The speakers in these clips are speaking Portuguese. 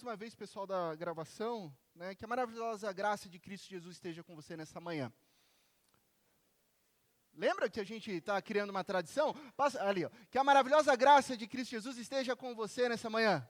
uma vez, pessoal da gravação, né, que a maravilhosa graça de Cristo Jesus esteja com você nessa manhã. Lembra que a gente está criando uma tradição? Passa ali, ó. Que a maravilhosa graça de Cristo Jesus esteja com você nessa manhã.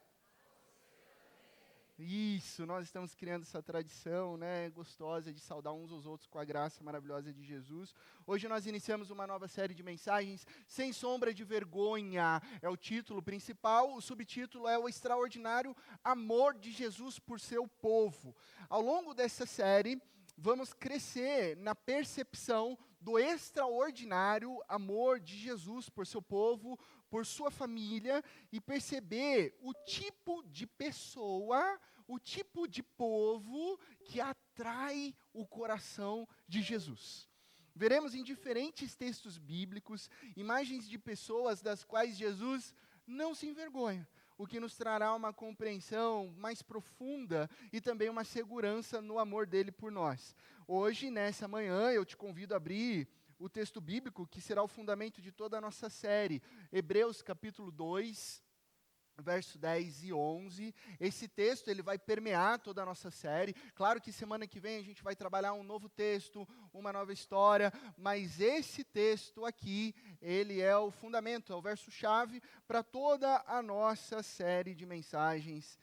Isso, nós estamos criando essa tradição, né, gostosa de saudar uns aos outros com a graça maravilhosa de Jesus. Hoje nós iniciamos uma nova série de mensagens, Sem Sombra de Vergonha, é o título principal, o subtítulo é o extraordinário amor de Jesus por seu povo. Ao longo dessa série, vamos crescer na percepção do extraordinário amor de Jesus por seu povo, por sua família, e perceber o tipo de pessoa, o tipo de povo que atrai o coração de Jesus. Veremos em diferentes textos bíblicos imagens de pessoas das quais Jesus não se envergonha, o que nos trará uma compreensão mais profunda e também uma segurança no amor dele por nós. Hoje, nessa manhã, eu te convido a abrir o texto bíblico que será o fundamento de toda a nossa série, Hebreus capítulo 2, verso 10 e 11. Esse texto ele vai permear toda a nossa série. Claro que semana que vem a gente vai trabalhar um novo texto, uma nova história, mas esse texto aqui, ele é o fundamento, é o verso-chave para toda a nossa série de mensagens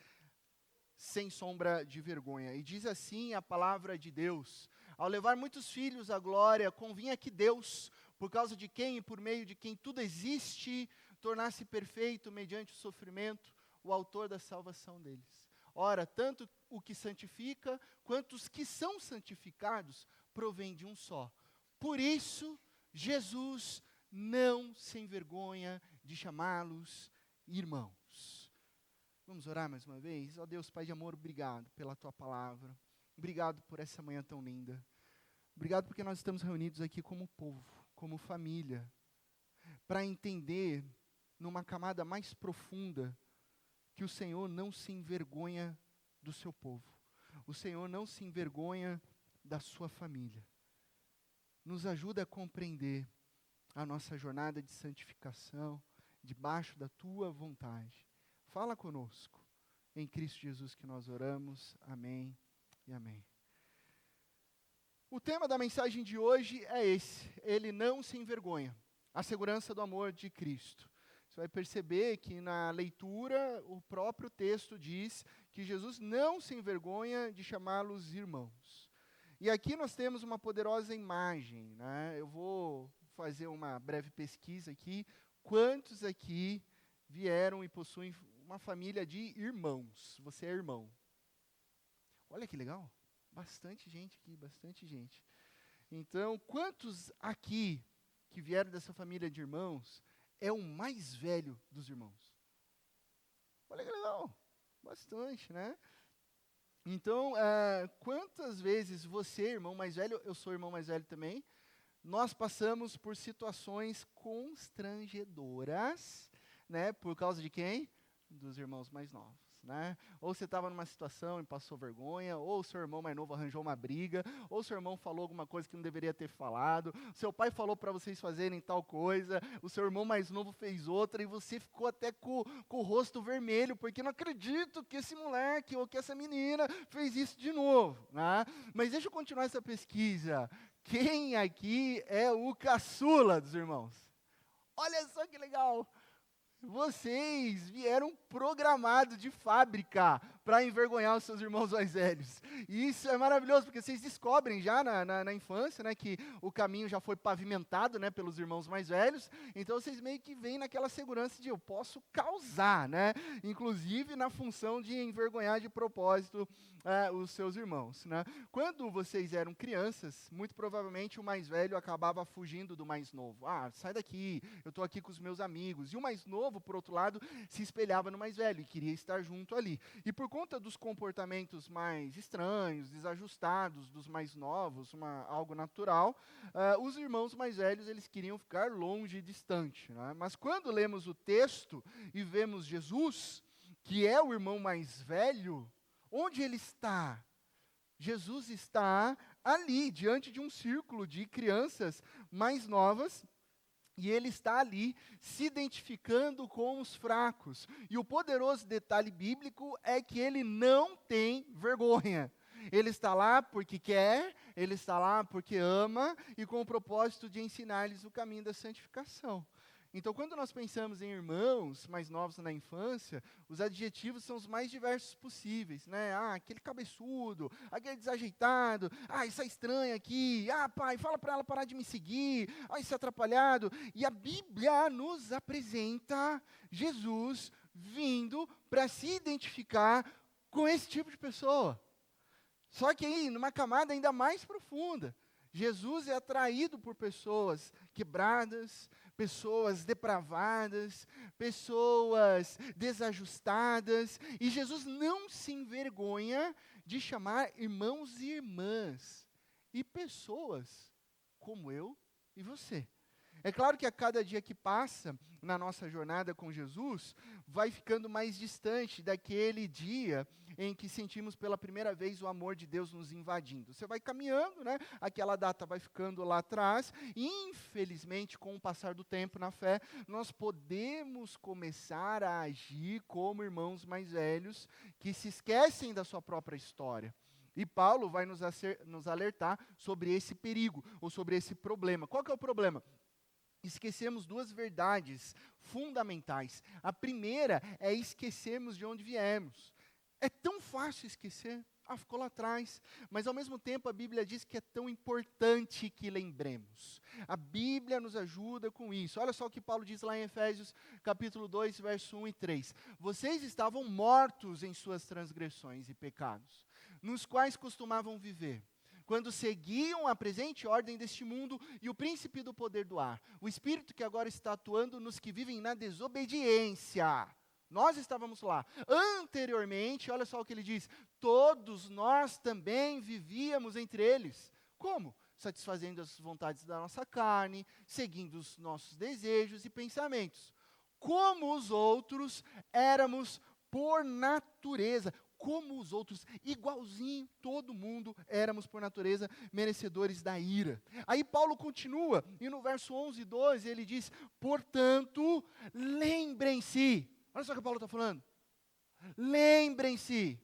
sem sombra de vergonha. E diz assim a palavra de Deus: ao levar muitos filhos à glória, convinha que Deus, por causa de quem e por meio de quem tudo existe, tornasse perfeito mediante o sofrimento o autor da salvação deles. Ora, tanto o que santifica, quanto os que são santificados, provém de um só. Por isso, Jesus não se envergonha de chamá-los irmãos. Vamos orar mais uma vez? Ó Deus, Pai de amor, obrigado pela Tua palavra. Obrigado por essa manhã tão linda. Obrigado porque nós estamos reunidos aqui como povo, como família, para entender numa camada mais profunda que o Senhor não se envergonha do seu povo. O Senhor não se envergonha da sua família. Nos ajuda a compreender a nossa jornada de santificação debaixo da Tua vontade. Fala conosco. Em Cristo Jesus que nós oramos. Amém e amém. O tema da mensagem de hoje é esse: ele não se envergonha, a segurança do amor de Cristo. Você vai perceber que na leitura o próprio texto diz que Jesus não se envergonha de chamá-los irmãos. E aqui nós temos uma poderosa imagem, né? Eu vou fazer uma breve pesquisa aqui. Quantos aqui vieram e possuem uma família de irmãos? Você é irmão. Olha que legal. Bastante gente aqui, bastante gente. Então, quantos aqui que vieram dessa família de irmãos é o mais velho dos irmãos? Olha que legal. Bastante, né? Então, quantas vezes você, irmão mais velho, eu sou irmão mais velho também, nós passamos por situações constrangedoras, né? Por causa de quem? Dos irmãos mais novos. Né? Ou você estava numa situação e passou vergonha, ou seu irmão mais novo arranjou uma briga, ou seu irmão falou alguma coisa que não deveria ter falado, seu pai falou para vocês fazerem tal coisa, o seu irmão mais novo fez outra, e você ficou até com o rosto vermelho, porque não acredito que esse moleque ou que essa menina fez isso de novo. Né? Mas deixa eu continuar essa pesquisa. Quem aqui é o caçula dos irmãos? Olha só que legal! Vocês vieram programados de fábrica para envergonhar os seus irmãos mais velhos. E isso é maravilhoso, porque vocês descobrem já na infância, né, que o caminho já foi pavimentado, né, pelos irmãos mais velhos. Então vocês meio que vêm naquela segurança de eu posso causar, né, inclusive na função de envergonhar de propósito os seus irmãos. Né. Quando vocês eram crianças, muito provavelmente o mais velho acabava fugindo do mais novo. Ah, sai daqui, eu estou aqui com os meus amigos. E o mais novo, por outro lado, se espelhava no mais velho e queria estar junto ali. E por conta dos comportamentos mais estranhos, desajustados dos mais novos, algo natural, os irmãos mais velhos eles queriam ficar longe e distante. Né? Mas quando lemos o texto e vemos Jesus, que é o irmão mais velho, onde ele está? Jesus está ali, diante de um círculo de crianças mais novas, E ele está ali se identificando com os fracos. E o poderoso detalhe bíblico é que ele não tem vergonha. Ele está lá porque quer, ele está lá porque ama e com o propósito de ensinar-lhes o caminho da santificação. Então, quando nós pensamos em irmãos mais novos na infância, os adjetivos são os mais diversos possíveis, né? Ah, aquele cabeçudo, aquele desajeitado, ah, isso é estranho aqui, ah, pai, fala para ela parar de me seguir, ah, isso é atrapalhado. E a Bíblia nos apresenta Jesus vindo para se identificar com esse tipo de pessoa. Só que aí, numa camada ainda mais profunda, Jesus é atraído por pessoas quebradas, pessoas depravadas, pessoas desajustadas, e Jesus não se envergonha de chamar irmãos e irmãs, e pessoas como eu e você. É claro que a cada dia que passa na nossa jornada com Jesus, vai ficando mais distante daquele dia em que sentimos pela primeira vez o amor de Deus nos invadindo. Você vai caminhando, né? Aquela data vai ficando lá atrás, e infelizmente, com o passar do tempo na fé, nós podemos começar a agir como irmãos mais velhos, que se esquecem da sua própria história. E Paulo vai nos alertar sobre esse perigo, ou sobre esse problema. Qual que é o problema? Esquecemos duas verdades fundamentais. A primeira é esquecermos de onde viemos. É tão fácil esquecer. Ah, ficou lá atrás. Mas ao mesmo tempo a Bíblia diz que é tão importante que lembremos. A Bíblia nos ajuda com isso. Olha só o que Paulo diz lá em Efésios capítulo 2, verso 1 e 3. Vocês estavam mortos em suas transgressões e pecados, nos quais costumavam viver, quando seguiam a presente ordem deste mundo e o príncipe do poder do ar, o espírito que agora está atuando nos que vivem na desobediência. Nós estávamos lá. Anteriormente, olha só o que ele diz, todos nós também vivíamos entre eles. Como? Satisfazendo as vontades da nossa carne, seguindo os nossos desejos e pensamentos. Como os outros, éramos por natureza, como os outros, igualzinho, todo mundo éramos por natureza merecedores da ira. Aí Paulo continua, e no verso 11 e 12 ele diz, portanto, lembrem-se, olha só o que Paulo está falando, lembrem-se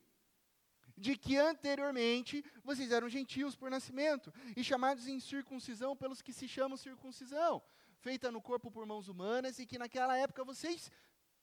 de que anteriormente vocês eram gentios por nascimento, e chamados em circuncisão pelos que se chamam circuncisão, feita no corpo por mãos humanas, e que naquela época vocês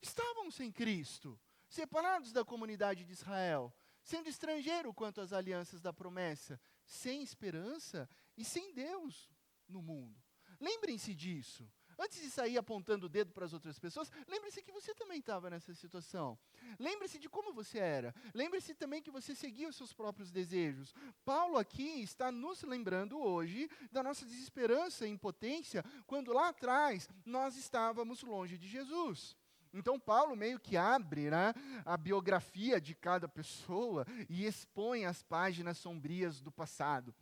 estavam sem Cristo, separados da comunidade de Israel, sendo estrangeiro quanto às alianças da promessa, sem esperança e sem Deus no mundo. Lembrem-se disso. Antes de sair apontando o dedo para as outras pessoas, lembre-se que você também estava nessa situação. Lembre-se de como você era. Lembre-se também que você seguia os seus próprios desejos. Paulo aqui está nos lembrando hoje da nossa desesperança e impotência, quando lá atrás nós estávamos longe de Jesus. Então Paulo meio que abre, né, a biografia de cada pessoa e expõe as páginas sombrias do passado,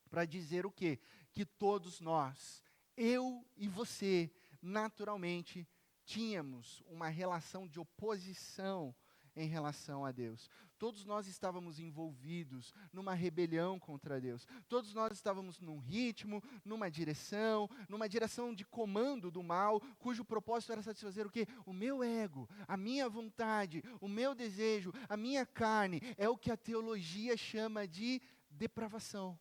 para dizer o quê? Que todos nós, eu e você, naturalmente, tínhamos uma relação de oposição em relação a Deus. Todos nós estávamos envolvidos numa rebelião contra Deus. Todos nós estávamos num ritmo, numa direção de comando do mal, cujo propósito era satisfazer o quê? O meu ego, a minha vontade, o meu desejo, a minha carne. É o que a teologia chama de depravação.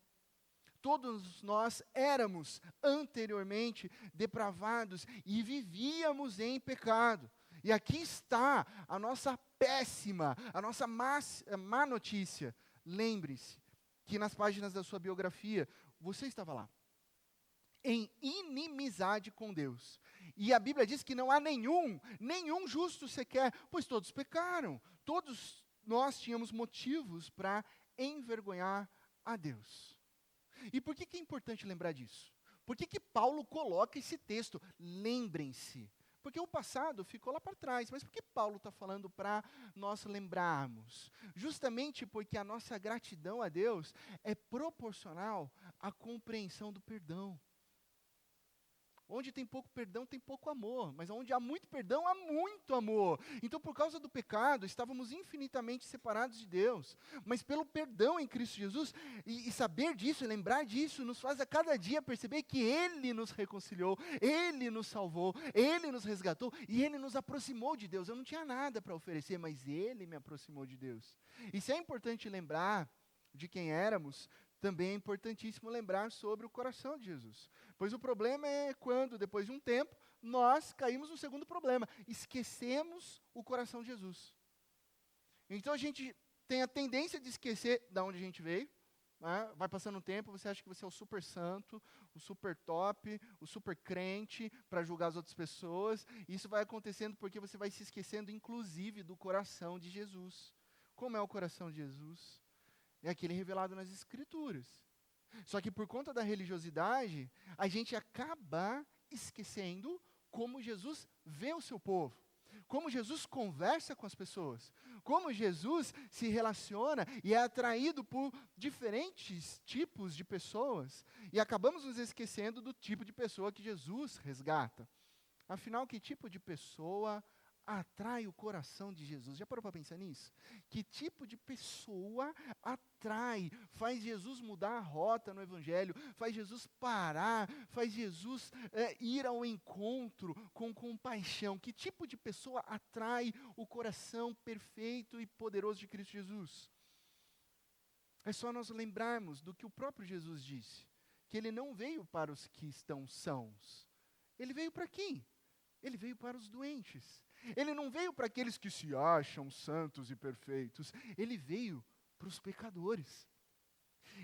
Todos nós éramos anteriormente depravados e vivíamos em pecado. E aqui está a nossa péssima, a nossa má notícia. Lembre-se que nas páginas da sua biografia, você estava lá, em inimizade com Deus. E a Bíblia diz que não há nenhum justo sequer, pois todos pecaram. Todos nós tínhamos motivos para envergonhar a Deus. E por que é importante lembrar disso? Por que Paulo coloca esse texto? Lembrem-se. Porque o passado ficou lá para trás. Mas por que Paulo está falando para nós lembrarmos? Justamente porque a nossa gratidão a Deus é proporcional à compreensão do perdão. Onde tem pouco perdão, tem pouco amor. Mas onde há muito perdão, há muito amor. Então, por causa do pecado, estávamos infinitamente separados de Deus. Mas pelo perdão em Cristo Jesus, e saber disso, e lembrar disso, nos faz a cada dia perceber que Ele nos reconciliou, Ele nos salvou, Ele nos resgatou, e Ele nos aproximou de Deus. Eu não tinha nada para oferecer, mas Ele me aproximou de Deus. E se é importante lembrar de quem éramos, também é importantíssimo lembrar sobre o coração de Jesus. Pois o problema é quando, depois de um tempo, nós caímos no segundo problema. Esquecemos o coração de Jesus. Então a gente tem a tendência de esquecer de onde a gente veio. Né? Vai passando um tempo, você acha que você é o super santo, o super top, o super crente para julgar as outras pessoas. E isso vai acontecendo porque você vai se esquecendo, inclusive, do coração de Jesus. Como é o coração de Jesus? É aquele revelado nas Escrituras. Só que por conta da religiosidade, a gente acaba esquecendo como Jesus vê o seu povo, como Jesus conversa com as pessoas, como Jesus se relaciona e é atraído por diferentes tipos de pessoas, e acabamos nos esquecendo do tipo de pessoa que Jesus resgata. Afinal, que tipo de pessoa atrai o coração de Jesus? Já parou para pensar nisso? Que tipo de pessoa atrai, faz Jesus mudar a rota no Evangelho, faz Jesus parar, faz Jesus ir ao encontro com compaixão? Que tipo de pessoa atrai o coração perfeito e poderoso de Cristo Jesus? É só nós lembrarmos do que o próprio Jesus disse, que Ele não veio para os que estão sãos. Ele veio para quem? Ele veio para os doentes. Ele não veio para aqueles que se acham santos e perfeitos. Ele veio para os pecadores.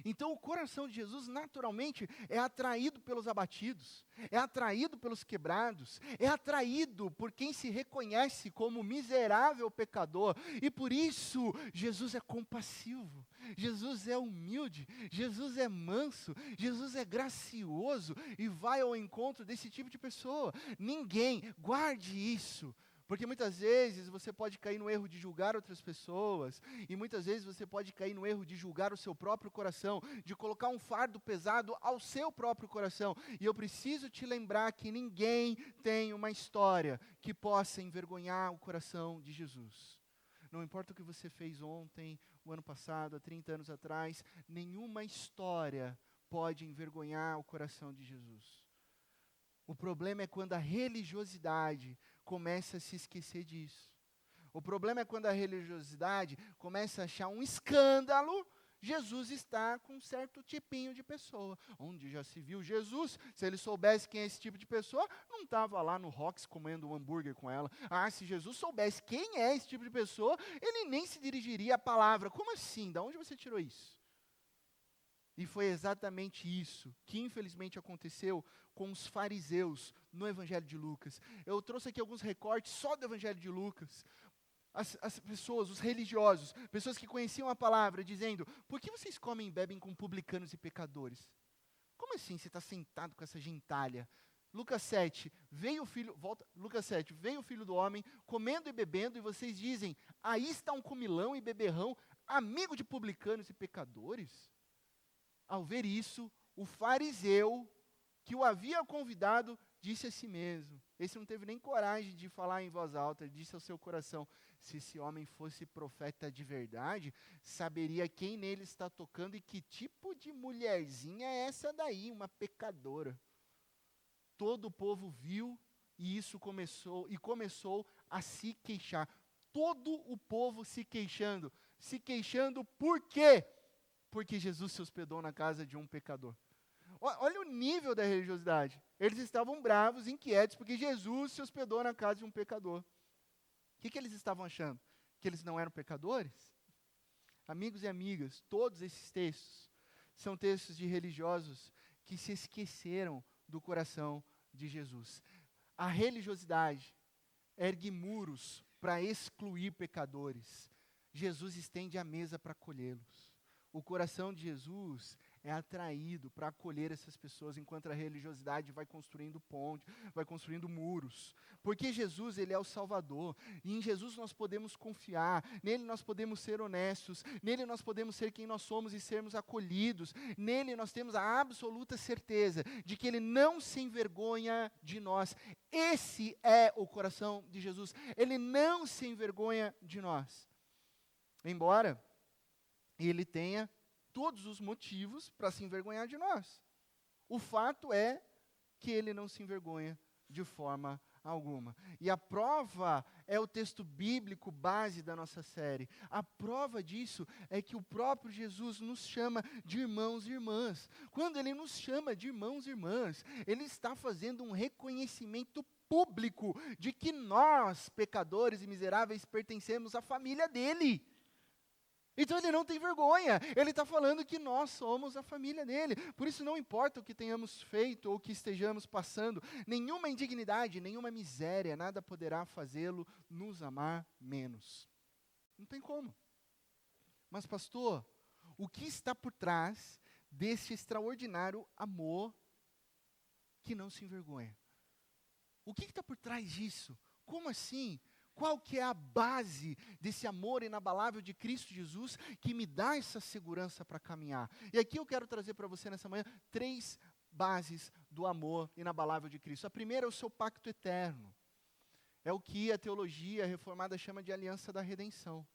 Então o coração de Jesus naturalmente é atraído pelos abatidos, é atraído pelos quebrados, é atraído por quem se reconhece como miserável pecador. E por isso Jesus é compassivo, Jesus é humilde, Jesus é manso, Jesus é gracioso e vai ao encontro desse tipo de pessoa. Ninguém, guarde isso. Porque muitas vezes você pode cair no erro de julgar outras pessoas, e muitas vezes você pode cair no erro de julgar o seu próprio coração, de colocar um fardo pesado ao seu próprio coração. E eu preciso te lembrar que ninguém tem uma história que possa envergonhar o coração de Jesus. Não importa o que você fez ontem, o ano passado, há 30 anos atrás, nenhuma história pode envergonhar o coração de Jesus. O problema é quando a religiosidade começa a se esquecer disso. O problema é quando a religiosidade começa a achar um escândalo Jesus está com um certo tipinho de pessoa. Onde já se viu Jesus, se ele soubesse quem é esse tipo de pessoa, não estava lá no Rox comendo um hambúrguer com ela. Ah, se Jesus soubesse quem é esse tipo de pessoa, ele nem se dirigiria à palavra. Como assim? Da onde você tirou isso? E foi exatamente isso que infelizmente aconteceu com os fariseus no Evangelho de Lucas. Eu trouxe aqui alguns recortes só do Evangelho de Lucas. As pessoas, os religiosos, pessoas que conheciam a palavra, dizendo: por que vocês comem e bebem com publicanos e pecadores? Como assim você está sentado com essa gentalha? Lucas 7, veio o filho do homem, comendo e bebendo, e vocês dizem: aí está um comilão e beberrão, amigo de publicanos e pecadores? Ao ver isso, o fariseu que o havia convidado disse a si mesmo. Esse não teve nem coragem de falar em voz alta, ele disse ao seu coração: se esse homem fosse profeta de verdade, saberia quem nele está tocando e que tipo de mulherzinha é essa daí, uma pecadora. Todo o povo viu e isso começou a se queixar. Todo o povo se queixando por quê? Porque Jesus se hospedou na casa de um pecador. Olha o nível da religiosidade. Eles estavam bravos, inquietos, porque Jesus se hospedou na casa de um pecador. O que eles estavam achando? Que eles não eram pecadores? Amigos e amigas, todos esses textos são textos de religiosos que se esqueceram do coração de Jesus. A religiosidade ergue muros para excluir pecadores. Jesus estende a mesa para acolhê-los. O coração de Jesus é atraído para acolher essas pessoas, enquanto a religiosidade vai construindo pontes, vai construindo muros. Porque Jesus, ele é o Salvador, e em Jesus nós podemos confiar, nele nós podemos ser honestos, nele nós podemos ser quem nós somos e sermos acolhidos, nele nós temos a absoluta certeza de que ele não se envergonha de nós. Esse é o coração de Jesus, ele não se envergonha de nós. Embora ele tenha todos os motivos para se envergonhar de nós. O fato é que ele não se envergonha de forma alguma. E a prova é o texto bíblico base da nossa série. A prova disso é que o próprio Jesus nos chama de irmãos e irmãs. Quando ele nos chama de irmãos e irmãs, ele está fazendo um reconhecimento público de que nós, pecadores e miseráveis, pertencemos à família dele. Então ele não tem vergonha, ele está falando que nós somos a família dele. Por isso não importa o que tenhamos feito ou o que estejamos passando, nenhuma indignidade, nenhuma miséria, nada poderá fazê-lo nos amar menos. Não tem como. Mas pastor, o que está por trás desse extraordinário amor que não se envergonha? O que está por trás disso? Como assim? Qual que é a base desse amor inabalável de Cristo Jesus que me dá essa segurança para caminhar? E aqui eu quero trazer para você nessa manhã 3 bases do amor inabalável de Cristo. A primeira é o seu pacto eterno. É o que a teologia reformada chama de aliança da redenção.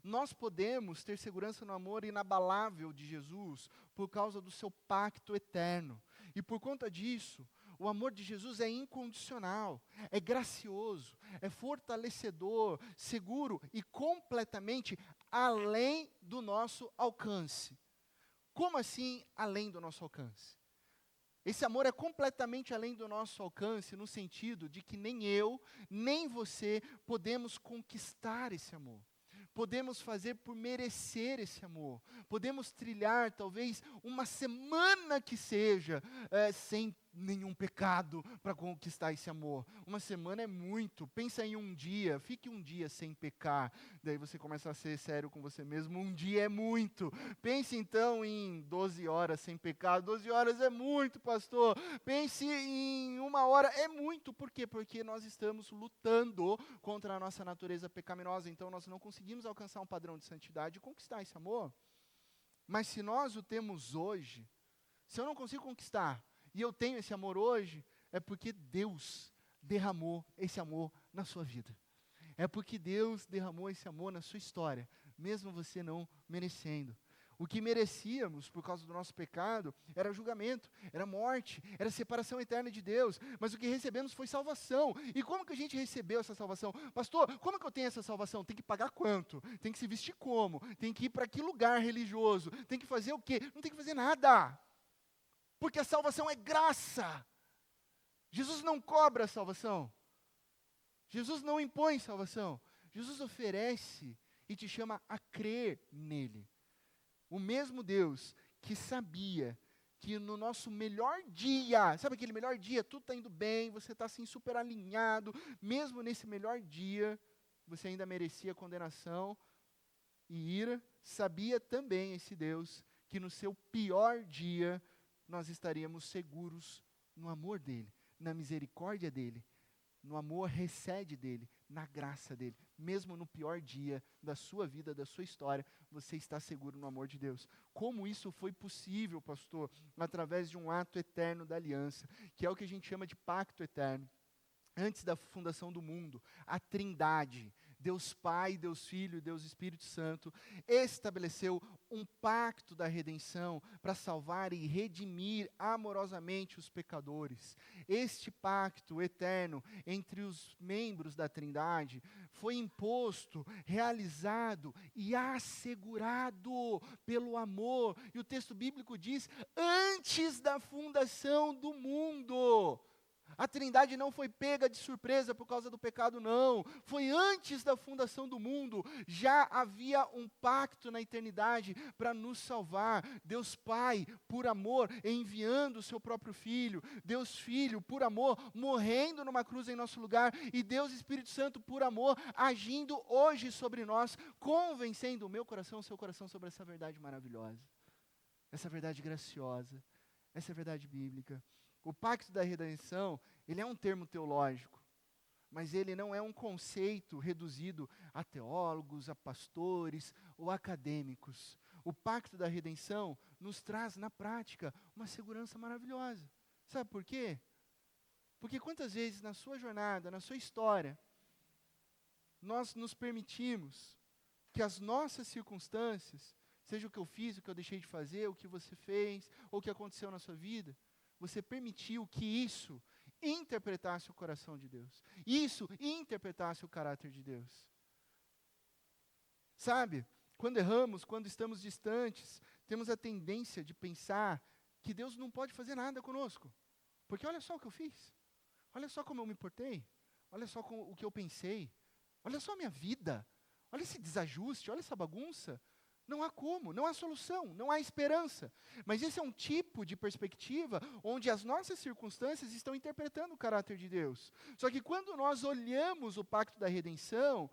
Nós podemos ter segurança no amor inabalável de Jesus por causa do seu pacto eterno. E por conta disso, o amor de Jesus é incondicional, é gracioso, é fortalecedor, seguro e completamente além do nosso alcance. Como assim além do nosso alcance? Esse amor é completamente além do nosso alcance, no sentido de que nem eu, nem você podemos conquistar esse amor. Podemos fazer por merecer esse amor. Podemos trilhar talvez uma semana que seja sem nenhum pecado para conquistar esse amor. Uma semana é muito. Pensa em um dia. Fique um dia sem pecar. Daí você começa a ser sério com você mesmo. Um dia é muito. Pense então em 12 horas sem pecado. 12 horas é muito, pastor. Pense em 1 hora. É muito. Por quê? Porque nós estamos lutando contra a nossa natureza pecaminosa. Então nós não conseguimos alcançar um padrão de santidade e conquistar esse amor. Mas se nós o temos hoje, se eu não consigo conquistar, e eu tenho esse amor hoje, é porque Deus derramou esse amor na sua vida. É porque Deus derramou esse amor na sua história, mesmo você não merecendo. O que merecíamos por causa do nosso pecado era julgamento, era morte, era separação eterna de Deus. Mas o que recebemos foi salvação. E como que a gente recebeu essa salvação? Pastor, como que eu tenho essa salvação? Tem que pagar quanto? Tem que se vestir como? Tem que ir para que lugar religioso? Tem que fazer o quê? Não tem que fazer nada. Porque a salvação é graça. Jesus não cobra a salvação. Jesus não impõe salvação. Jesus oferece e te chama a crer nele. O mesmo Deus que sabia que no nosso melhor dia, sabe aquele melhor dia, tudo está indo bem, você está assim super alinhado, mesmo nesse melhor dia, você ainda merecia condenação e ira, sabia também esse Deus que no seu pior dia, nós estaríamos seguros no amor dele, na misericórdia dele, no amor recede dele, na graça dele. Mesmo no pior dia da sua vida, da sua história, você está seguro no amor de Deus. Como isso foi possível, pastor? Através de um ato eterno da aliança, que é o que a gente chama de pacto eterno. Antes da fundação do mundo, a Trindade, Deus Pai, Deus Filho e Deus Espírito Santo, estabeleceu um pacto da redenção para salvar e redimir amorosamente os pecadores. Este pacto eterno entre os membros da Trindade foi imposto, realizado e assegurado pelo amor. E o texto bíblico diz, antes da fundação do mundo. A Trindade não foi pega de surpresa por causa do pecado, não. Foi antes da fundação do mundo. Já havia um pacto na eternidade para nos salvar. Deus Pai, por amor, enviando o seu próprio Filho. Deus Filho, por amor, morrendo numa cruz em nosso lugar. E Deus Espírito Santo, por amor, agindo hoje sobre nós, convencendo o meu coração, o seu coração sobre essa verdade maravilhosa. essa verdade graciosa, essa verdade bíblica. O pacto da redenção, ele é um termo teológico, mas ele não é um conceito reduzido a teólogos, a pastores ou acadêmicos. O pacto da redenção nos traz, na prática, uma segurança maravilhosa. Sabe por quê? Porque quantas vezes na sua jornada, na sua história, nós nos permitimos que as nossas circunstâncias, seja o que eu fiz, o que eu deixei de fazer, o que você fez, ou o que aconteceu na sua vida, você permitiu que isso interpretasse o coração de Deus. Isso interpretasse o caráter de Deus. Sabe, quando erramos, quando estamos distantes, temos a tendência de pensar que Deus não pode fazer nada conosco. Porque olha só o que eu fiz. Olha só como eu me portei. Olha só o que eu pensei. Olha só a minha vida. Olha esse desajuste, olha essa bagunça. Não há como, não há solução, não há esperança. Mas esse é um tipo de perspectiva onde as nossas circunstâncias estão interpretando o caráter de Deus. Só que quando nós olhamos o pacto da redenção,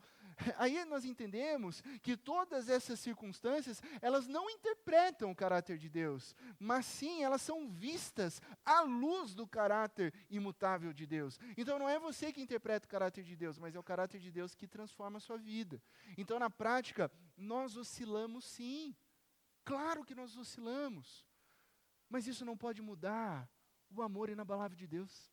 aí nós entendemos que todas essas circunstâncias, elas não interpretam o caráter de Deus, mas sim, elas são vistas à luz do caráter imutável de Deus. Então não é você que interpreta o caráter de Deus, mas é o caráter de Deus que transforma a sua vida. Então na prática, nós oscilamos sim. Claro que nós oscilamos. Mas isso não pode mudar o amor inabalável de Deus.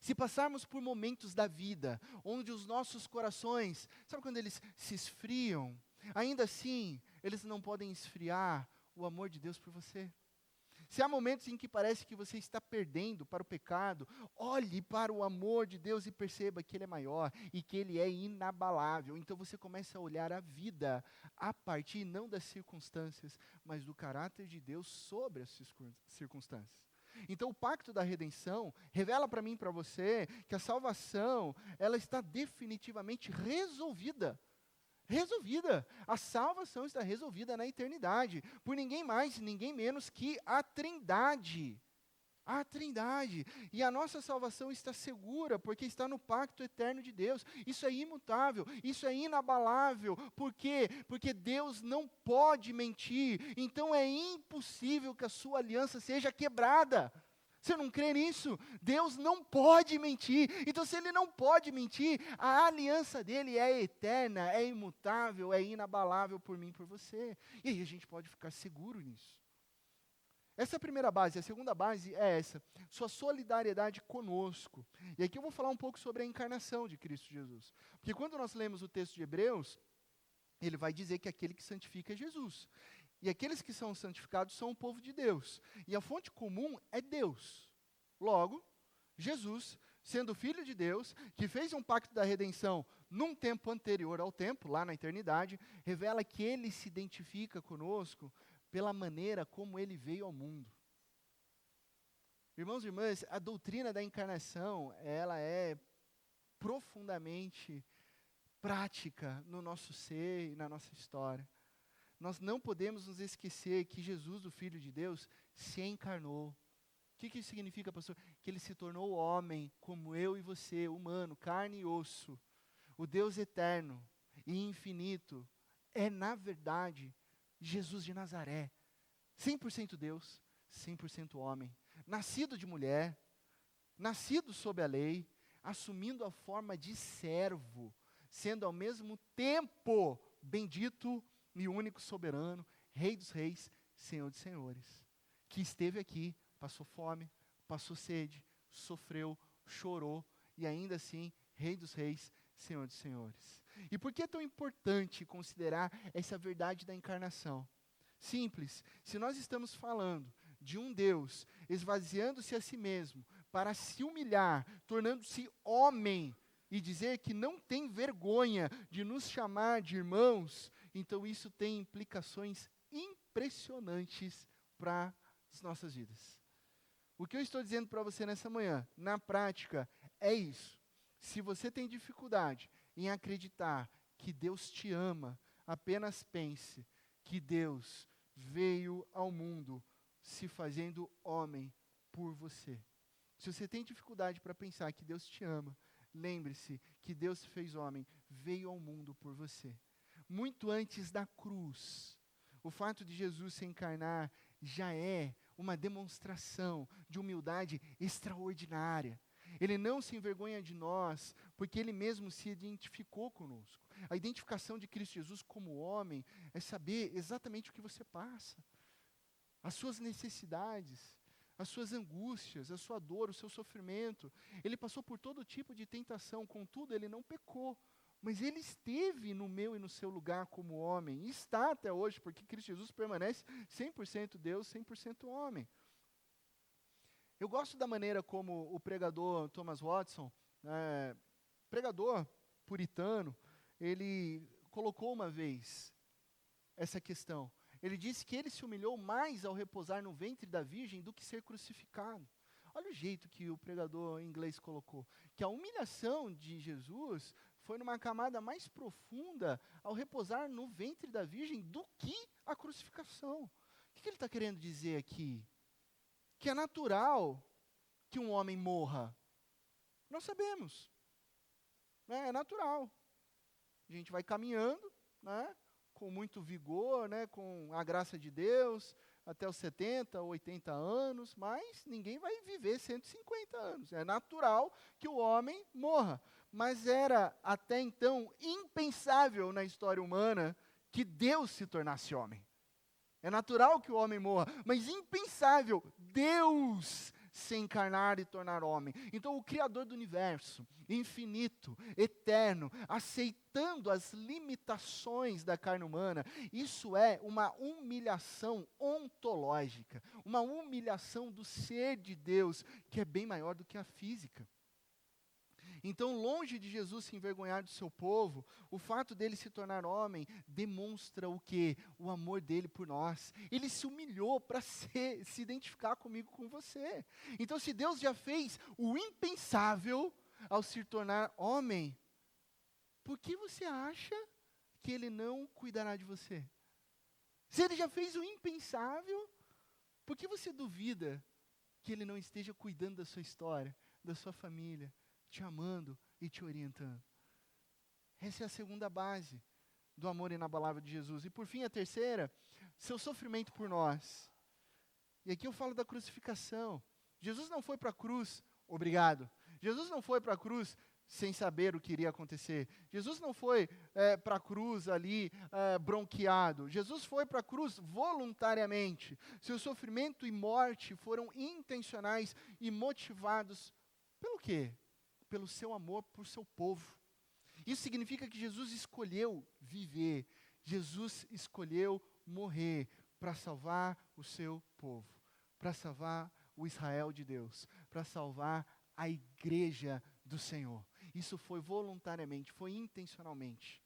Se passarmos por momentos da vida, onde os nossos corações, sabe quando eles se esfriam? Ainda assim, eles não podem esfriar o amor de Deus por você. Se há momentos em que parece que você está perdendo para o pecado, olhe para o amor de Deus e perceba que Ele é maior e que Ele é inabalável. Então você começa a olhar a vida a partir não das circunstâncias, mas do caráter de Deus sobre as circunstâncias. Então o pacto da redenção revela para mim e para você que a salvação, ela está definitivamente resolvida. Resolvida. A salvação está resolvida na eternidade, por ninguém mais, ninguém menos que a Trindade. A Trindade. E a nossa salvação está segura, porque está no pacto eterno de Deus. Isso é imutável, isso é inabalável. Por quê? Porque Deus não pode mentir. Então é impossível que a sua aliança seja quebrada. Você não crê nisso? Deus não pode mentir. Então, se Ele não pode mentir, a aliança dEle é eterna, é imutável, é inabalável por mim e por você. E aí a gente pode ficar seguro nisso. Essa é a primeira base. A segunda base é essa, sua solidariedade conosco. E aqui eu vou falar um pouco sobre a encarnação de Cristo Jesus. Porque quando nós lemos o texto de Hebreus, ele vai dizer que aquele que santifica é Jesus. E aqueles que são santificados são o povo de Deus. E a fonte comum é Deus. Logo, Jesus, sendo filho de Deus, que fez um pacto da redenção num tempo anterior ao tempo, lá na eternidade, revela que Ele se identifica conosco pela maneira como Ele veio ao mundo. Irmãos e irmãs, a doutrina da encarnação, ela é profundamente prática no nosso ser e na nossa história. Nós não podemos nos esquecer que Jesus, o Filho de Deus, se encarnou. O que isso significa, pastor? Que Ele se tornou homem, como eu e você, humano, carne e osso. O Deus eterno e infinito é, na verdade, Jesus de Nazaré. 100% Deus, 100% homem. Nascido de mulher, nascido sob a lei, assumindo a forma de servo, sendo ao mesmo tempo bendito e único soberano, Rei dos reis, Senhor dos senhores, que esteve aqui, passou fome, passou sede, sofreu, chorou, e ainda assim, Rei dos reis, Senhor dos senhores. E por que é tão importante considerar essa verdade da encarnação? Simples, se nós estamos falando de um Deus esvaziando-se a si mesmo, para se humilhar, tornando-se homem, e dizer que não tem vergonha de nos chamar de irmãos, então isso tem implicações impressionantes para as nossas vidas. O que eu estou dizendo para você nessa manhã, na prática, é isso. Se você tem dificuldade em acreditar que Deus te ama, apenas pense que Deus veio ao mundo se fazendo homem por você. Se você tem dificuldade para pensar que Deus te ama, lembre-se que Deus se fez homem, veio ao mundo por você. Muito antes da cruz, o fato de Jesus se encarnar já é uma demonstração de humildade extraordinária. Ele não se envergonha de nós, porque Ele mesmo se identificou conosco. A identificação de Cristo Jesus como homem é saber exatamente o que você passa, as suas necessidades, as suas angústias, a sua dor, o seu sofrimento. Ele passou por todo tipo de tentação, contudo, Ele não pecou. Mas Ele esteve no meu e no seu lugar como homem, e está até hoje, porque Cristo Jesus permanece 100% Deus, 100% homem. Eu gosto da maneira como o pregador Thomas Watson, pregador puritano, ele colocou uma vez essa questão. Ele disse que ele se humilhou mais ao repousar no ventre da Virgem do que ser crucificado. Olha o jeito que o pregador inglês colocou, que a humilhação de Jesus foi numa camada mais profunda ao repousar no ventre da Virgem do que a crucificação. O que ele está querendo dizer aqui? Que é natural que um homem morra. Nós sabemos. É natural. A gente vai caminhando, né, com muito vigor, né, com a graça de Deus, até os 70, 80 anos, mas ninguém vai viver 150 anos. É natural que o homem morra. Mas era, até então, impensável na história humana que Deus se tornasse homem. É natural que o homem morra, mas impensável Deus se encarnar e tornar homem. Então o Criador do universo, infinito, eterno, aceitando as limitações da carne humana, isso é uma humilhação ontológica, uma humilhação do ser de Deus, que é bem maior do que a física. Então, longe de Jesus se envergonhar do seu povo, o fato dele se tornar homem demonstra o quê? O amor dele por nós. Ele se humilhou para se identificar comigo, com você. Então, se Deus já fez o impensável ao se tornar homem, por que você acha que Ele não cuidará de você? Se Ele já fez o impensável, por que você duvida que Ele não esteja cuidando da sua história, da sua família, te amando e te orientando? Essa é a segunda base do amor inabalável de Jesus. E por fim, a terceira, seu sofrimento por nós. E aqui eu falo da crucificação. Jesus não foi para a cruz, obrigado. Jesus não foi para a cruz sem saber o que iria acontecer. Jesus não foi para a cruz ali bronqueado. Jesus foi para a cruz voluntariamente. Seu sofrimento e morte foram intencionais e motivados pelo quê? Pelo seu amor por seu povo. Isso significa que Jesus escolheu viver, Jesus escolheu morrer para salvar o seu povo, para salvar o Israel de Deus, para salvar a igreja do Senhor. Isso foi voluntariamente, foi intencionalmente.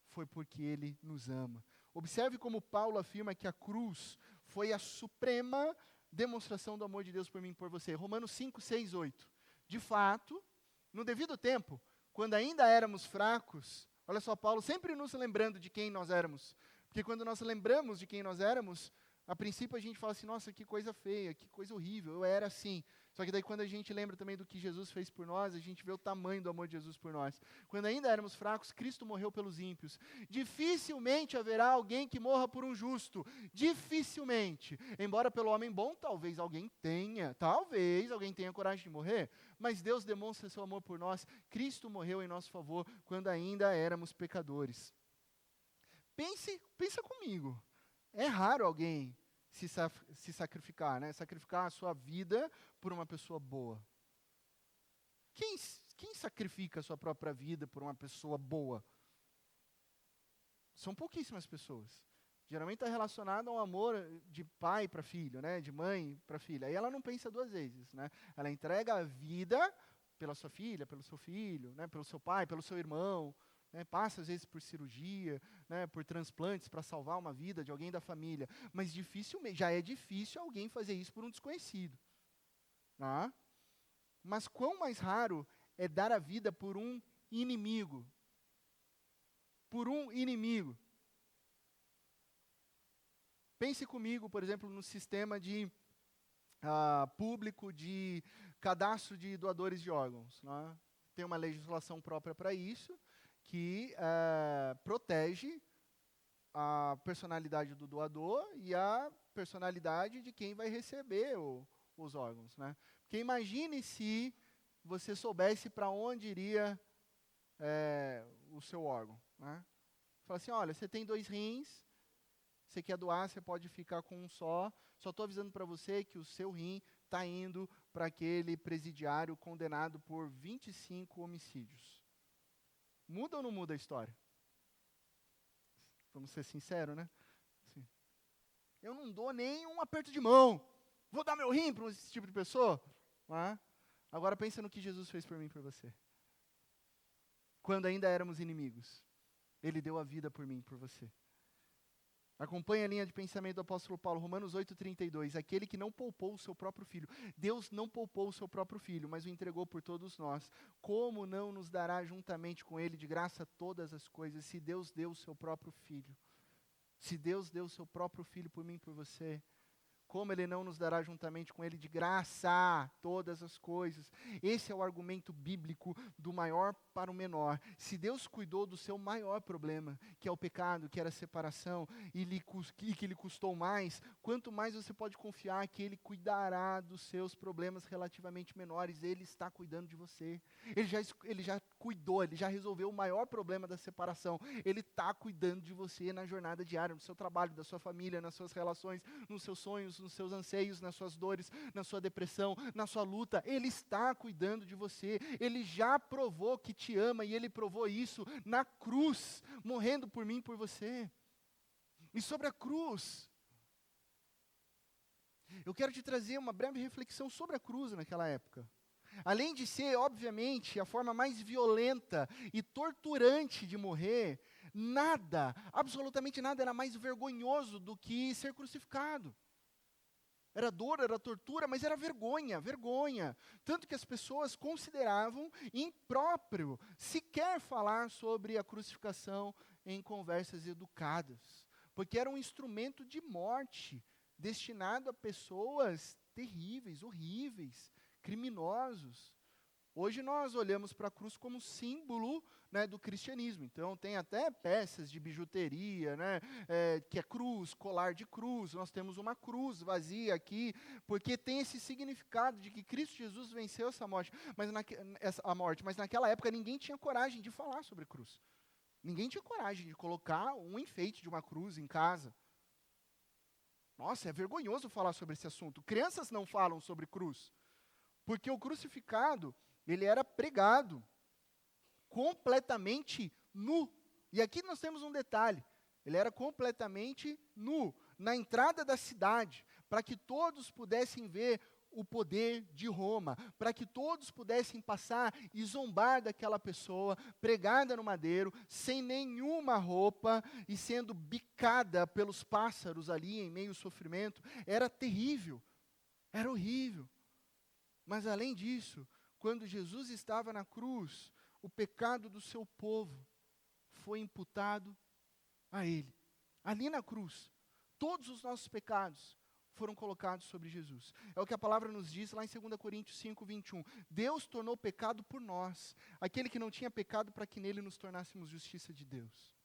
Foi porque Ele nos ama. Observe como Paulo afirma que a cruz foi a suprema demonstração do amor de Deus por mim e por você. Romanos 5, 6, 8. De fato, no devido tempo, quando ainda éramos fracos, olha só, Paulo sempre nos lembrando de quem nós éramos. Porque quando nós lembramos de quem nós éramos, a princípio a gente fala assim, nossa, que coisa feia, que coisa horrível, eu era assim. Só que daí quando a gente lembra também do que Jesus fez por nós, a gente vê o tamanho do amor de Jesus por nós. Quando ainda éramos fracos, Cristo morreu pelos ímpios. Dificilmente haverá alguém que morra por um justo. Dificilmente. Embora pelo homem bom, talvez alguém tenha coragem de morrer. Mas Deus demonstra seu amor por nós. Cristo morreu em nosso favor quando ainda éramos pecadores. Pensa comigo. É raro alguém se sacrificar, né? Sacrificar a sua vida por uma pessoa boa. Quem sacrifica a sua própria vida por uma pessoa boa? São pouquíssimas pessoas. Geralmente está relacionado ao amor de pai para filho, né? De mãe para filha. Aí ela não pensa duas vezes, né? Ela entrega a vida pela sua filha, pelo seu filho, né? Pelo seu pai, pelo seu irmão. Né, passa às vezes por cirurgia, né, por transplantes para salvar uma vida de alguém da família, mas já é difícil alguém fazer isso por um desconhecido. Tá? Mas quão mais raro é dar a vida por um inimigo? Por um inimigo. Pense comigo, por exemplo, no sistema de público de cadastro de doadores de órgãos. Né? Tem uma legislação própria para isso, que protege a personalidade do doador e a personalidade de quem vai receber os órgãos, né? Porque imagine se você soubesse para onde iria o seu órgão, né? Fala assim, olha, você tem 2 rins, você quer doar, você pode ficar com um só estou avisando para você que o seu rim está indo para aquele presidiário condenado por 25 homicídios. Muda ou não muda a história? Vamos ser sinceros, né? Assim, eu não dou nem um aperto de mão. Vou dar meu rim para esse tipo de pessoa? Agora pensa no que Jesus fez por mim e por você. Quando ainda éramos inimigos, Ele deu a vida por mim e por você. Acompanhe a linha de pensamento do apóstolo Paulo, Romanos 8,32. Aquele que não poupou o seu próprio filho. Deus não poupou o seu próprio filho, mas o entregou por todos nós. Como não nos dará juntamente com ele de graça todas as coisas, se Deus deu o seu próprio filho? Se Deus deu o seu próprio filho por mim e por você, como Ele não nos dará juntamente com Ele de graça todas as coisas? Esse é o argumento bíblico do maior para o menor. Se Deus cuidou do seu maior problema, que é o pecado, que era a separação, e que lhe custou mais, quanto mais você pode confiar que Ele cuidará dos seus problemas relativamente menores. Ele está cuidando de você. Ele já cuidou, Ele já resolveu o maior problema da separação. Ele está cuidando de você na jornada diária, no seu trabalho, da sua família, nas suas relações, nos seus sonhos, nos seus anseios, nas suas dores, na sua depressão, na sua luta. Ele está cuidando de você. Ele já provou que te ama e Ele provou isso na cruz, morrendo por mim e por você. E sobre a cruz, eu quero te trazer uma breve reflexão sobre a cruz naquela época. Além de ser, obviamente, a forma mais violenta e torturante de morrer, nada, absolutamente nada era mais vergonhoso do que ser crucificado. Era dor, era tortura, mas era vergonha, vergonha. Tanto que as pessoas consideravam impróprio sequer falar sobre a crucificação em conversas educadas, porque era um instrumento de morte, destinado a pessoas terríveis, horríveis, criminosos. Hoje nós olhamos para a cruz como símbolo, né, do cristianismo. Então tem até peças de bijuteria, né, que é cruz, colar de cruz. Nós temos uma cruz vazia aqui, porque tem esse significado de que Cristo Jesus venceu essa morte. Mas naquela época ninguém tinha coragem de falar sobre cruz. Ninguém tinha coragem de colocar um enfeite de uma cruz em casa. Nossa, é vergonhoso falar sobre esse assunto. Crianças não falam sobre cruz, porque o crucificado, ele era pregado completamente nu. E aqui nós temos um detalhe. Ele era completamente nu, na entrada da cidade, para que todos pudessem ver o poder de Roma, para que todos pudessem passar e zombar daquela pessoa, pregada no madeiro, sem nenhuma roupa e sendo bicada pelos pássaros ali em meio ao sofrimento. Era terrível, era horrível. Mas além disso, quando Jesus estava na cruz, o pecado do seu povo foi imputado a Ele. Ali na cruz, todos os nossos pecados foram colocados sobre Jesus. É o que a palavra nos diz lá em 2 Coríntios 5, 21. Deus tornou pecado por nós, aquele que não tinha pecado, para que nele nos tornássemos justiça de Deus.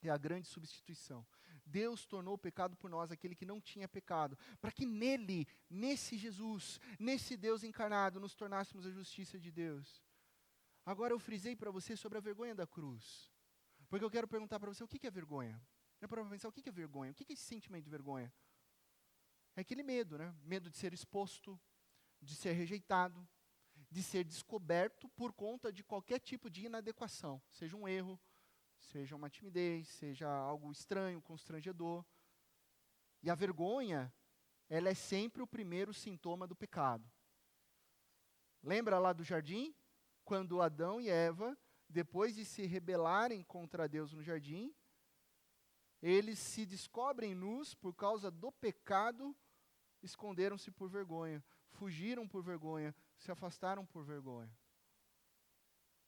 É a grande substituição. Deus tornou pecado por nós, aquele que não tinha pecado, para que nele, nesse Jesus, nesse Deus encarnado, nos tornássemos a justiça de Deus. Agora eu frisei para você sobre a vergonha da cruz, porque eu quero perguntar para você, o que é vergonha? É para pensar, o que é vergonha? O que é esse sentimento de vergonha? É aquele medo, né? Medo de ser exposto, de ser rejeitado, de ser descoberto por conta de qualquer tipo de inadequação, seja um erro, seja uma timidez, seja algo estranho, constrangedor. E a vergonha, ela é sempre o primeiro sintoma do pecado. Lembra lá do jardim? Quando Adão e Eva, depois de se rebelarem contra Deus no jardim, eles se descobrem nus por causa do pecado, esconderam-se por vergonha, fugiram por vergonha, se afastaram por vergonha.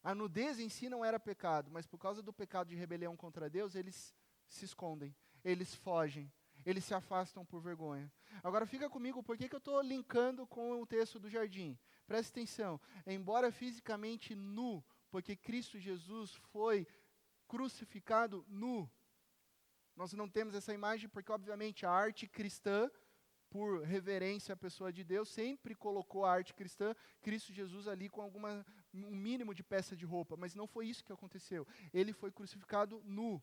A nudez em si não era pecado, mas por causa do pecado de rebelião contra Deus, eles se escondem, eles fogem, eles se afastam por vergonha. Agora fica comigo, por que eu estou linkando com o texto do jardim? Presta atenção, embora fisicamente nu, porque Cristo Jesus foi crucificado nu, Nós não temos essa imagem porque, obviamente, a arte cristã, por reverência à pessoa de Deus, sempre colocou a arte cristã, Cristo Jesus ali com um mínimo de peça de roupa, mas não foi isso que aconteceu. Ele foi crucificado nu.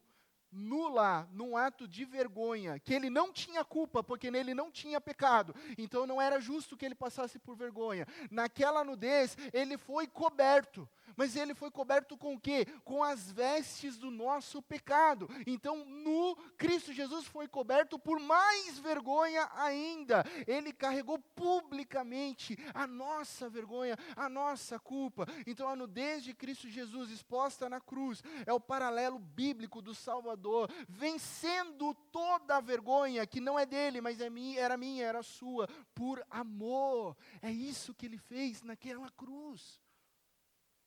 Nu lá, num ato de vergonha, que ele não tinha culpa, porque nele não tinha pecado, então não era justo que ele passasse por vergonha. Naquela nudez, ele foi coberto, mas ele foi coberto com o quê? Com as vestes do nosso pecado. Então, nu, Cristo Jesus foi coberto por mais vergonha ainda. Ele carregou publicamente a nossa vergonha, a nossa culpa. Então, a nudez de Cristo Jesus exposta na cruz é o paralelo bíblico do Salvador, vencendo toda a vergonha que não é dele, mas era minha, era sua, por amor. É isso que ele fez naquela cruz.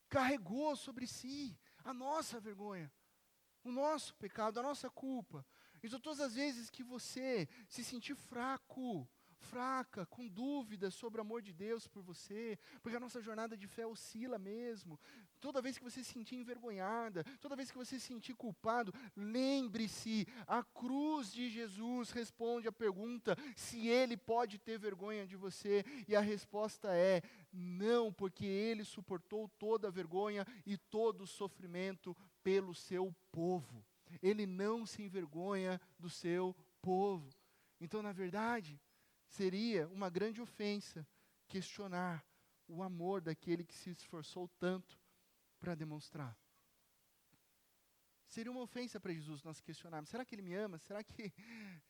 Carregou sobre si a nossa vergonha, o nosso pecado, a nossa culpa. Então, todas as vezes que você se sentir fraca, com dúvidas sobre o amor de Deus por você, porque a nossa jornada de fé oscila mesmo, toda vez que você se sentir envergonhada, toda vez que você se sentir culpado, lembre-se, a cruz de Jesus responde a pergunta se ele pode ter vergonha de você, e a resposta é não, porque ele suportou toda a vergonha e todo o sofrimento pelo seu povo. Ele não se envergonha do seu povo. Então, na verdade, seria uma grande ofensa questionar o amor daquele que se esforçou tanto para demonstrar. Seria uma ofensa para Jesus nós questionarmos. Será que ele me ama? Será que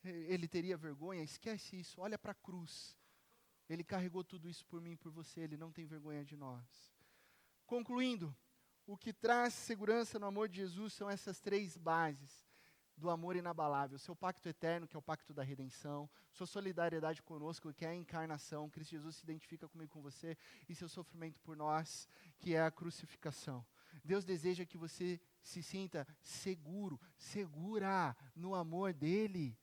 ele teria vergonha? Esquece isso, olha para a cruz. Ele carregou tudo isso por mim e por você, ele não tem vergonha de nós. Concluindo, o que traz segurança no amor de Jesus são essas três bases do amor inabalável. Seu pacto eterno, que é o pacto da redenção, sua solidariedade conosco, que é a encarnação, Cristo Jesus se identifica comigo e com você, e seu sofrimento por nós, que é a crucificação. Deus deseja que você se sinta segura no amor dEle.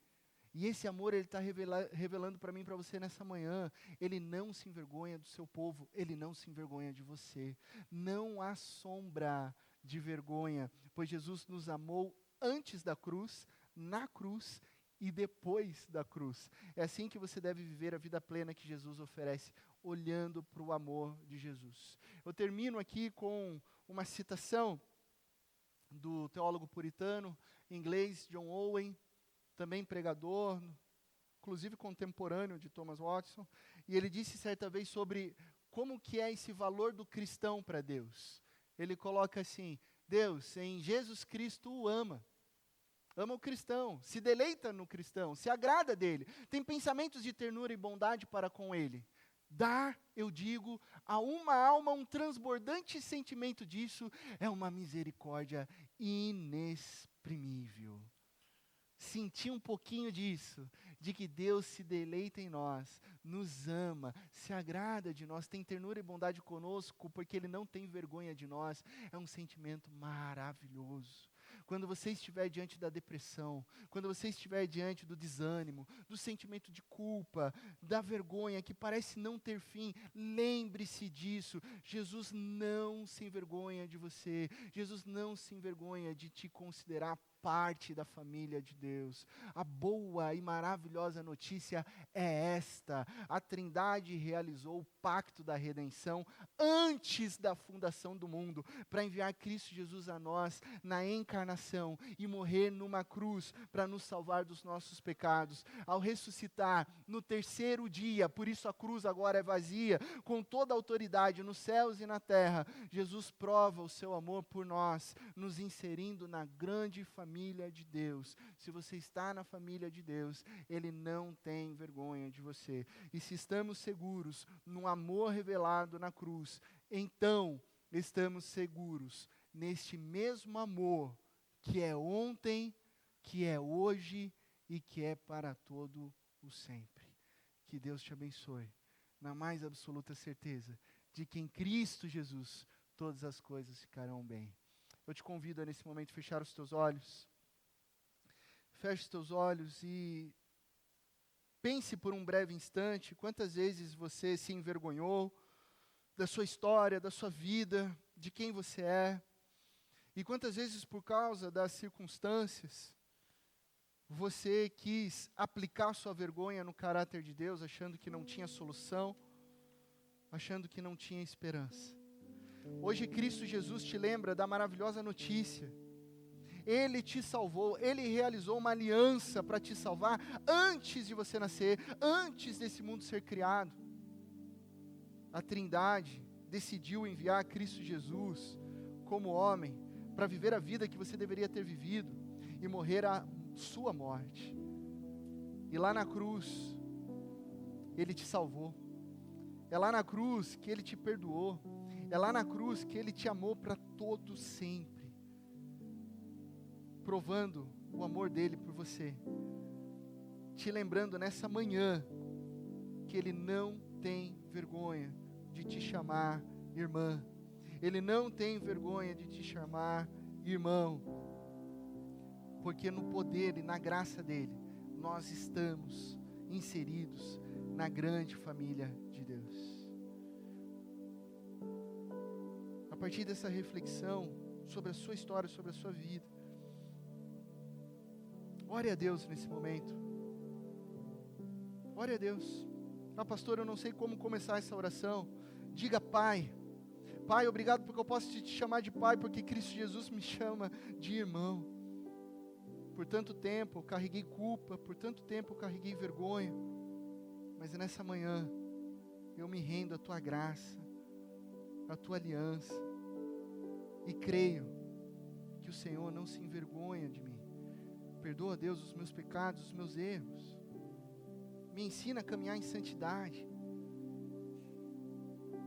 E esse amor Ele está revelando para mim e para você nessa manhã. Ele não se envergonha do seu povo, Ele não se envergonha de você. Não há sombra de vergonha, pois Jesus nos amou antes da cruz, na cruz e depois da cruz. É assim que você deve viver a vida plena que Jesus oferece, olhando para o amor de Jesus. Eu termino aqui com uma citação do teólogo puritano inglês John Owen, também pregador, inclusive contemporâneo de Thomas Watson, e ele disse certa vez sobre como que é esse valor do cristão para Deus. Ele coloca assim: Deus em Jesus Cristo o ama o cristão, se deleita no cristão, se agrada dele, tem pensamentos de ternura e bondade para com ele. Dar, eu digo, a uma alma um transbordante sentimento disso é uma misericórdia inexprimível. Sentir um pouquinho disso, de que Deus se deleita em nós, nos ama, se agrada de nós, tem ternura e bondade conosco, porque Ele não tem vergonha de nós, é um sentimento maravilhoso. Quando você estiver diante da depressão, quando você estiver diante do desânimo, do sentimento de culpa, da vergonha que parece não ter fim, lembre-se disso. Jesus não se envergonha de você. Jesus não se envergonha de te considerar parte da família de Deus. A boa e maravilhosa notícia é esta: a Trindade realizou o pacto da redenção antes da fundação do mundo, para enviar Cristo Jesus a nós na encarnação e morrer numa cruz para nos salvar dos nossos pecados. Ao ressuscitar no terceiro dia, por isso a cruz agora é vazia, com toda a autoridade nos céus e na terra, Jesus prova o seu amor por nós, nos inserindo na grande família de Deus. Se você está na família de Deus, Ele não tem vergonha de você. E se estamos seguros no amor revelado na cruz, então estamos seguros neste mesmo amor que é ontem, que é hoje e que é para todo o sempre. Que Deus te abençoe, na mais absoluta certeza de que em Cristo Jesus todas as coisas ficarão bem. Eu te convido a nesse momento fechar os teus olhos. Feche os teus olhos e pense por um breve instante quantas vezes você se envergonhou da sua história, da sua vida, de quem você é. E quantas vezes por causa das circunstâncias, você quis aplicar sua vergonha no caráter de Deus, achando que não tinha solução, achando que não tinha esperança. Hoje Cristo Jesus te lembra da maravilhosa notícia. Ele te salvou, Ele realizou uma aliança para te salvar antes de você nascer, antes desse mundo ser criado. A Trindade decidiu enviar Cristo Jesus como homem para viver a vida que você deveria ter vivido e morrer a sua morte. E lá na cruz, Ele te salvou. É lá na cruz que Ele te perdoou. É lá na cruz que Ele te amou para todo sempre, provando o amor dEle por você, te lembrando nessa manhã que Ele não tem vergonha de te chamar irmã, Ele não tem vergonha de te chamar irmão, porque no poder e na graça dEle, nós estamos inseridos na grande família de Deus. A partir dessa reflexão sobre a sua história, sobre a sua vida, ore a Deus nesse momento. Ore a Deus. Pastor, eu não sei como começar essa oração. Diga: Pai, obrigado porque eu posso te chamar de Pai, porque Cristo Jesus me chama de irmão. Por tanto tempo eu carreguei culpa, por tanto tempo eu carreguei vergonha, mas nessa manhã eu me rendo à Tua graça, à Tua aliança, e creio que o Senhor não se envergonha de mim. Perdoa, Deus, os meus pecados, os meus erros. Me ensina a caminhar em santidade,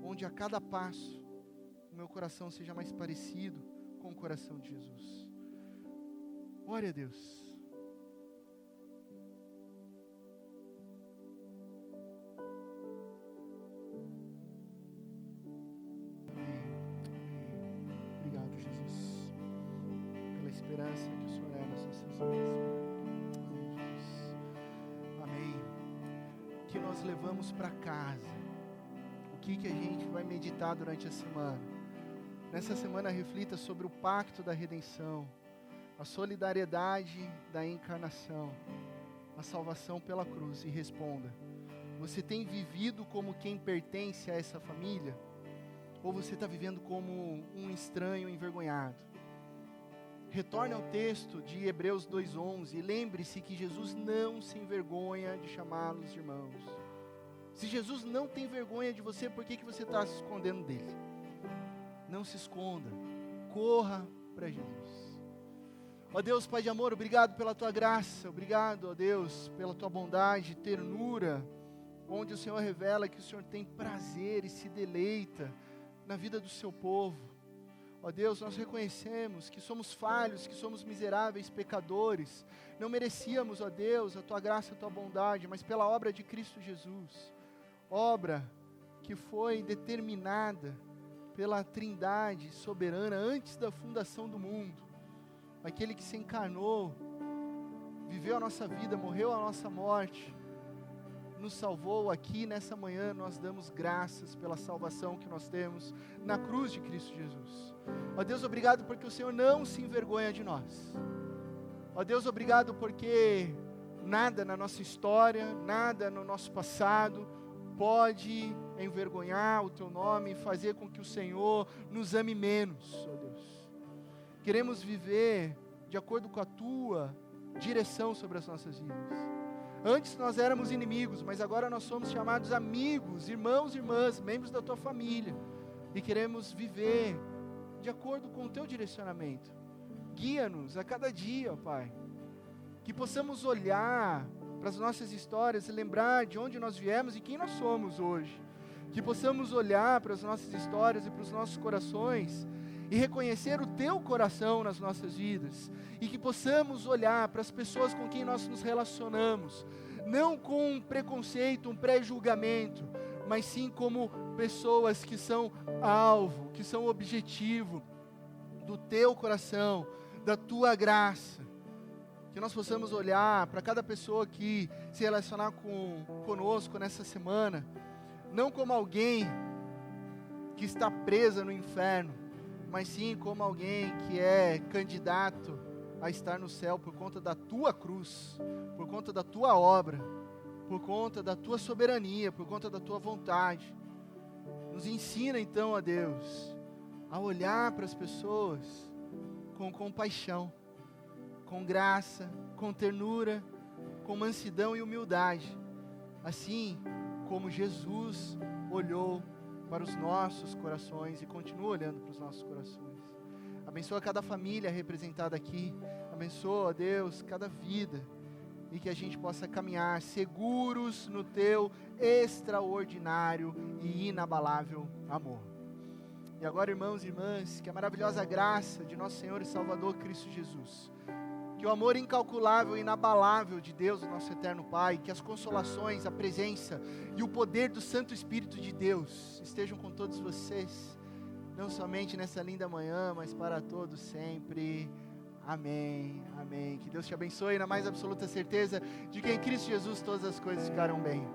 onde a cada passo o meu coração seja mais parecido com o coração de Jesus. Ore a Deus. Obrigado, Jesus, pela esperança que o Senhor é nas nossas vidas. Amém, Jesus. Amém. O que nós levamos para casa? O que a gente vai meditar durante a semana? Nessa semana, reflita sobre o pacto da redenção, a solidariedade da encarnação, a salvação pela cruz, e responda: você tem vivido como quem pertence a essa família? Ou você está vivendo como um estranho envergonhado? Retorne ao texto de Hebreus 2:11 e lembre-se que Jesus não se envergonha de chamá-los de irmãos. Se Jesus não tem vergonha de você, por que você está se escondendo dele? Não se esconda, corra para Jesus. Ó Deus, Pai de amor, obrigado pela Tua graça, obrigado, ó Deus, pela Tua bondade, ternura, onde o Senhor revela que o Senhor tem prazer e se deleita na vida do Seu povo. Ó Deus, nós reconhecemos que somos falhos, que somos miseráveis, pecadores, não merecíamos, ó Deus, a Tua graça e a Tua bondade, mas pela obra de Cristo Jesus, obra que foi determinada pela Trindade soberana antes da fundação do mundo, aquele que se encarnou, viveu a nossa vida, morreu a nossa morte, nos salvou. Aqui nessa manhã nós damos graças pela salvação que nós temos na cruz de Cristo Jesus. Ó Deus, obrigado porque o Senhor não se envergonha de nós. Ó Deus, obrigado porque nada na nossa história, nada no nosso passado pode envergonhar o Teu nome e fazer com que o Senhor nos ame menos, ó Deus. Queremos viver de acordo com a Tua direção sobre as nossas vidas. Antes nós éramos inimigos, mas agora nós somos chamados amigos, irmãos e irmãs, membros da Tua família. E queremos viver de acordo com o Teu direcionamento. Guia-nos a cada dia, ó Pai. Que possamos olhar para as nossas histórias e lembrar de onde nós viemos e quem nós somos hoje. Que possamos olhar para as nossas histórias e para os nossos corações e reconhecer o Teu coração nas nossas vidas, e que possamos olhar para as pessoas com quem nós nos relacionamos, não com um preconceito, um pré-julgamento, mas sim como pessoas que são alvo, que são objetivo do Teu coração, da Tua graça. Que nós possamos olhar para cada pessoa que se relacionar conosco nessa semana, não como alguém que está presa no inferno, mas sim como alguém que é candidato a estar no céu por conta da tua cruz, por conta da tua obra, por conta da tua soberania, por conta da tua vontade. Nos ensina então, ó Deus, a olhar para as pessoas com compaixão, com graça, com ternura, com mansidão e humildade, assim como Jesus olhou para os nossos corações e continua olhando para os nossos corações. Abençoa cada família representada aqui, abençoa, Deus, cada vida, e que a gente possa caminhar seguros no Teu extraordinário e inabalável amor. E agora, irmãos e irmãs, que a maravilhosa graça de nosso Senhor e Salvador Cristo Jesus, que o amor incalculável e inabalável de Deus, o nosso eterno Pai, que as consolações, a presença e o poder do Santo Espírito de Deus estejam com todos vocês, não somente nessa linda manhã, mas para todos sempre. Amém, amém. Que Deus te abençoe na mais absoluta certeza de que em Cristo Jesus todas as coisas ficarão bem.